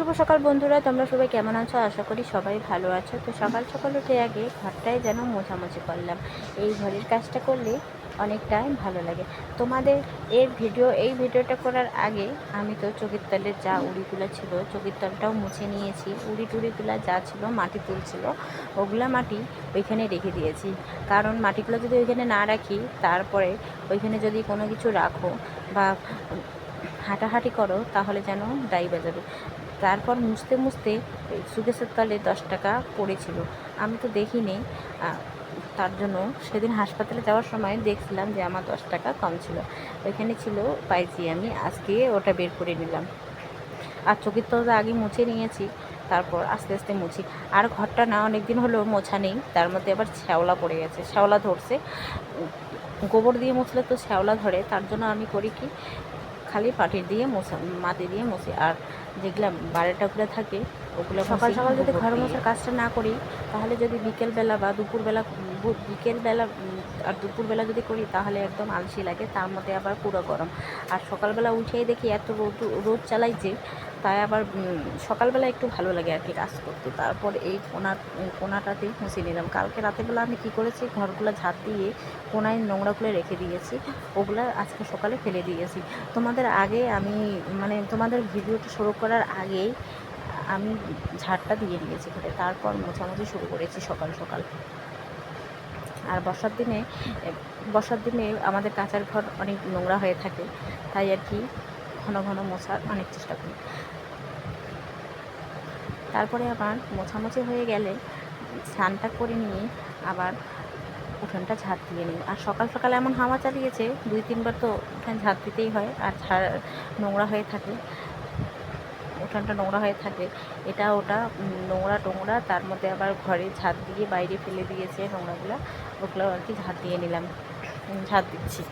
শুভ সকাল বন্ধুরা, তোমরা সবাই কেমন আছো? আশা করি সবাই ভালো আছো। তো সকাল সকাল উঠে আগে ঘরটাই যেন মোছামুছি করলাম। এই ঘরের কাজটা করলে অনেকটাই ভালো লাগে। তোমাদের এই ভিডিওটা করার আগে আমি তো চোখের তলের যা উড়িগুলো ছিল চোখের তলটাও মুছে নিয়েছি। টুড়িগুলো যা ছিল মাটি তুলছিল, ওগুলা মাটি ওইখানে রেখে দিয়েছি। কারণ মাটিগুলো যদি ওইখানে না রাখি, তারপরে ওইখানে যদি কোনো কিছু রাখো বা হাঁটাহাঁটি করো তাহলে যেন ডাইবা যাবে। তারপর মুছতে মুছতে সুকেশের তলে 10 টাকা পড়েছিল, আমি তো দেখিনি। তার জন্য সেদিন হাসপাতালে যাওয়ার সময় দেখছিলাম যে আমার 10 টাকা কম ছিল, ওইখানে ছিল, পাইছি। আমি আজকে ওটা বের করে নিলাম। আর চোখের তলটা আগে মুছে নিয়েছি, তারপর আস্তে আস্তে মুছি। আর ঘরটা না অনেক দিন হলো মোছা নেই, তার মধ্যে আবার শ্যাওলা পড়ে গেছে, শ্যাওলা ধরছে। গোবর দিয়ে মুছলে তো শ্যাওলা ধরে, তার জন্য আমি করি কি, খালি মাটি দিয়ে মুছি। আর যেগুলো বারেটাগুলো থাকে ওগুলো সকাল সকাল যদি ঘর মোছার কাজটা না করি, তাহলে যদি বিকেলবেলা বা বিকেলবেলা আর দুপুরবেলা যদি করি তাহলে একদম আলসি লাগে, তার মধ্যে আবার পুরো গরম। আর সকালবেলা উঠেই দেখি এত রোদ চালাইছে, তাই আবার সকালবেলা একটু ভালো লাগে আর কি কাজ করতে। তারপর এই কোনাটাতেই মুছে নিলাম। কালকে রাতেরবেলা আমি কী করেছি, ঘরগুলো ঝাঁট দিয়ে কোনায় নোংরাগুলো রেখে দিয়েছি, ওগুলো আজকে সকালে ফেলে দিয়েছি। তোমাদের ভিডিওটা শুরু করার আগেই আমি ঝাড়টা দিয়ে দিয়েছি ঘরে, তারপর মোছামুছি শুরু করেছি সকাল সকাল। আর বর্ষার দিনে আমাদের কাঁচার ঘর অনেক নোংরা হয়ে থাকে, তাই আর কি ঘন ঘন মোছার অনেক চেষ্টা করি। তারপরে আবার মোছামুছি হয়ে গেলে স্নানটা করে নিয়ে আবার উঠোনটা ঝাঁট দিয়ে নিই। আর সকাল সকাল এমন হাওয়া চালিয়েছে, 2-3 বার তো উঠান ঝাঁট দিতেই হয়। আর নোংরা হয়ে থাকে, উঠানটা নোংরা হয়ে থাকে, এটা ওটা নোংরা, তার মধ্যে আবার ঘরে ঝাঁট দিয়ে বাইরে ফেলে দিয়েছে নোংরাগুলো, ওগুলো আর কি ঝাঁট দিয়ে নিলাম, ঝাঁট দিচ্ছি।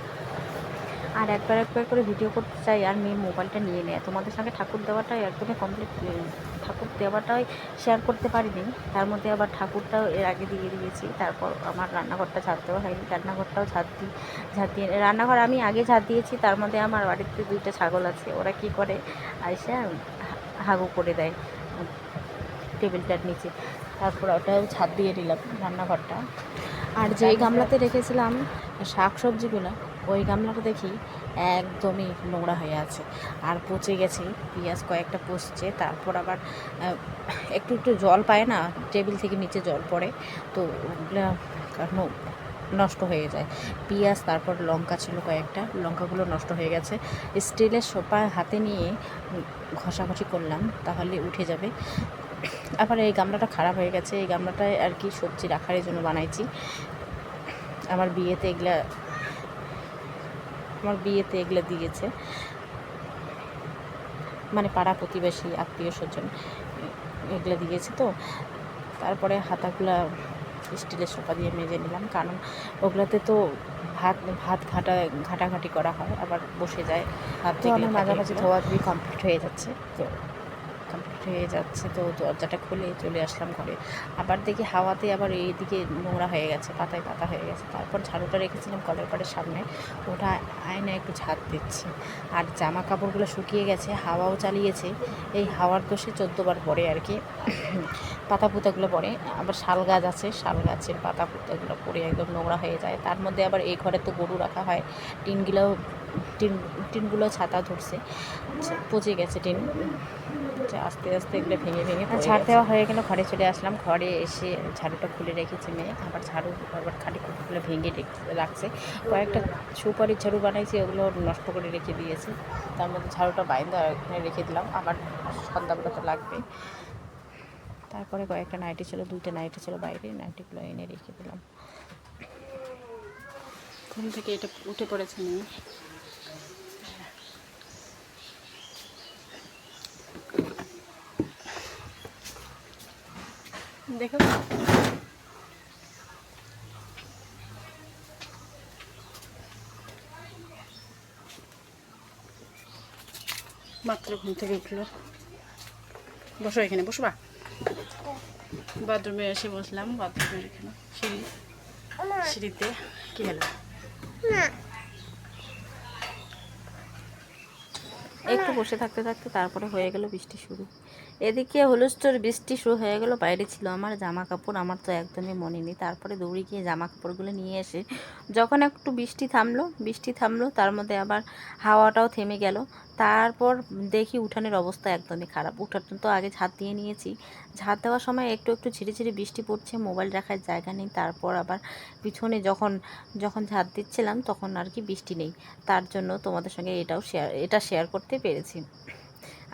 আর একবার করে ভিডিও করতে চাই, আর মেয়ের মোবাইলটা নিয়ে নেয়। তোমাদের সঙ্গে ঠাকুর দেওয়াটাই একদমই কমপ্লিট, ঠাকুর দেওয়াটাই শেয়ার করতে পারিনি, তার মধ্যে আবার ঠাকুরটাও এর আগে দিয়ে দিয়েছি। তারপর আমার রান্নাঘরটা ঝাঁট দেওয়া হয়নি, রান্নাঘরটাও ঝাঁট দিয়ে রান্নাঘর আমি আগে ঝাঁট দিয়েছি। তার মধ্যে আমার বাড়িতে 2টা ছাগল আছে, ওরা কি করে আইসা হাগু করে দেয় টেবিলটার নিচে, তারপর ওটাও ছাদ দিয়ে নিলাম রান্নাঘরটা। আর যেই গামলাতে রেখেছিলাম শাক সবজিগুলো, ওই গামলাটা দেখি একদমই নোংরা হয়ে আছে আর পচে গেছে, পেঁয়াজ কয়েকটা পচছে। তারপর আবার একটু জল পায় না, টেবিল থেকে নিচে জল পড়ে, তো ওগুলো নষ্ট হয়ে যায় পেঁয়াজ। তারপর লঙ্কা ছিল কয়েকটা, লঙ্কাগুলো নষ্ট হয়ে গেছে। স্টিলের সোপা হাতে নিয়ে ঘষাঘষি করলাম, তাহলে উঠে যাবে। আবার এই গামলাটা খারাপ হয়ে গেছে, এই গামলাটায় আর কি সবজি রাখার জন্য বানাইছি। আমার বিয়েতে এগুলা দিয়েছে, মানে পাড়া প্রতিবেশী আত্মীয় স্বজন এগুলো দিয়েছে। তো তারপরে হাতাগুলা স্টিলের সোপা দিয়ে মেজে নিলাম, কারণ ওগুলোতে তো ভাত ঘাটাঘাটি করা হয়, আবার বসে যায় হাত। তো আমার মাঝামাঝি ধোয়া ধুই কমপ্লিট হয়ে যাচ্ছে, তো দরজাটা খুলে চলে আসলাম ঘরে। আবার দেখি হাওয়াতে আবার এইদিকে নোংরা হয়ে গেছে, পাতায় পাতা হয়ে গেছে। তারপর ঝাড়ুটা রেখেছিলাম কলের পাড়ের সামনে, ওটা আয়নায় একটু ঝাঁট দিচ্ছি। আর জামা কাপড়গুলো শুকিয়ে গেছে, হাওয়াও চালিয়েছে, এই হাওয়ার দোষে 14বার পড়ে আর কি পাতা পুতাগুলো পড়ে। আবার শাল গাছ আছে, শাল গাছের পাতা পুতাগুলো পড়ে একদম নোংরা হয়ে যায়। তার মধ্যে আবার এই ঘরে তো গরু রাখা হয়, টিনগুলো ছাতা ধরছে, পচে গেছে টিন, আস্তে আস্তে এগুলো ভেঙে ঝাড় দেওয়া হয়ে গেল। ঘরে চলে আসলাম, ঘরে এসে ঝাড়ুটা খুলে রেখেছি মেয়ে, আবার খালি কুকুরগুলো ভেঙে রাখছে। কয়েকটা সুপারির ঝাড়ু বানাইছি, ওগুলো নষ্ট করে রেখে দিয়েছি। তার মধ্যে ঝাড়ুটা বাইন্দা এখানে রেখে দিলাম, আবার সন্ধ্যাবেলা তো লাগবে। তারপরে কয়েকটা নাইটি ছিল, 2টা নাইটি ছিল বাইরে, নাইটিগুলো এনে রেখে দিলাম। ঘুম থেকে এটা উঠে পড়েছে মেয়ে। দেখো মাত্র ঘুম থেকে উঠলো। বসো, এখানে বসবা। বাথরুমে এসে বসলাম, বাথরুমের এখানে সিঁড়িতে। কি হলো? একটু বসে থাকতে থাকতে তারপরে হয়ে গেল বৃষ্টি শুরু। এদিকে হুলস্থুল বৃষ্টি শুরু হয়ে গেল। বাইরে ছিল আমার জামা কাপড়, আমার তো একদমই মনে নেই। তারপরে দৌড়ে গিয়ে জামা কাপড়গুলো নিয়ে এসে যখন একটু বৃষ্টি থামলো তার মধ্যে আবার হাওয়াটাও থেমে গেল। তারপর দেখি উঠানের অবস্থা একদমই খারাপ। উঠান তো আগে ঝাঁট দিয়ে নিয়েছি, ঝাঁট দেওয়ার সময় একটু একটু ঝিরি ঝিরি বৃষ্টি পড়ছে, মোবাইল রাখার জায়গা নেই। তারপর আবার পিছনে যখন যখন ঝাঁট দিচ্ছিলাম তখন আর কি বৃষ্টি নেই, তার জন্য তোমাদের সঙ্গে এটা শেয়ার করতে পেরেছি।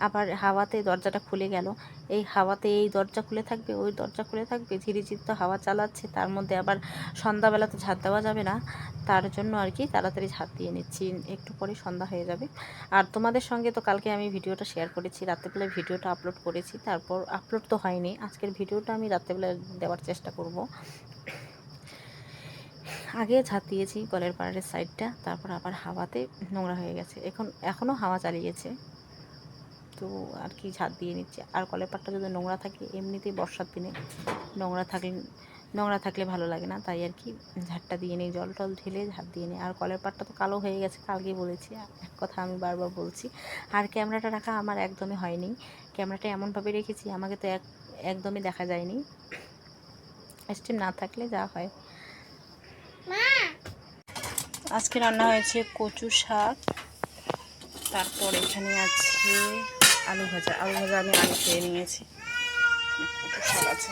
আবার হাওয়াতে দরজাটা খুলে গেল। এই হাওয়াতে এই দরজা খুলে থাকবে, ওই দরজা খুলে থাকবে, ঝিরিঝিরি তো হাওয়া চালাচ্ছে। তার মধ্যে আবার সন্ধ্যাবেলা তো ঝাঁট দেওয়া যাবে না, তার জন্য আর কি তাড়াতাড়ি ঝাঁট দিয়ে নিচ্ছি, একটু পরে সন্ধ্যা হয়ে যাবে। আর তোমাদের সঙ্গে তো কালকে আমি ভিডিওটা শেয়ার করেছি, রাত্রেবেলায় ভিডিওটা আপলোড করেছি, তারপর আপলোড তো হয়নি। আজকের ভিডিওটা আমি রাত্রেবেলা দেওয়ার চেষ্টা করব। আগে ঝাঁট দিয়েছি কলের পাড়ের সাইডটা, তারপর আবার হাওয়াতে নোংরা হয়ে গেছে। এখনও হাওয়া চালিয়েছে, তো আর কি ঝাঁট দিয়ে নিচ্ছে। আর কলের পাড়টা যদি নোংরা থাকে, এমনিতেই বর্ষার দিনে নোংরা থাকলে ভালো লাগে না, তাই আর কি ঝাঁটটা দিয়ে নিই, জল টল ঢেলে ঝাঁট দিয়ে নিই। আর কলের পাড়টা তো কালো হয়ে গেছে, কালকে বলেছি, এক কথা আমি বারবার বলছি। আর ক্যামেরাটা রাখা আমার একদমই হয়নি, ক্যামেরাটা এমনভাবে রেখেছি আমাকে তো একদমই দেখা যায়নি, স্টিম না থাকলে যা হয়। আজকে রান্না হয়েছে কচু শাক, তারপর এখানে আছে আলু ভাজা আমি আলু খেয়ে নিয়েছি, কচু শাক আছে।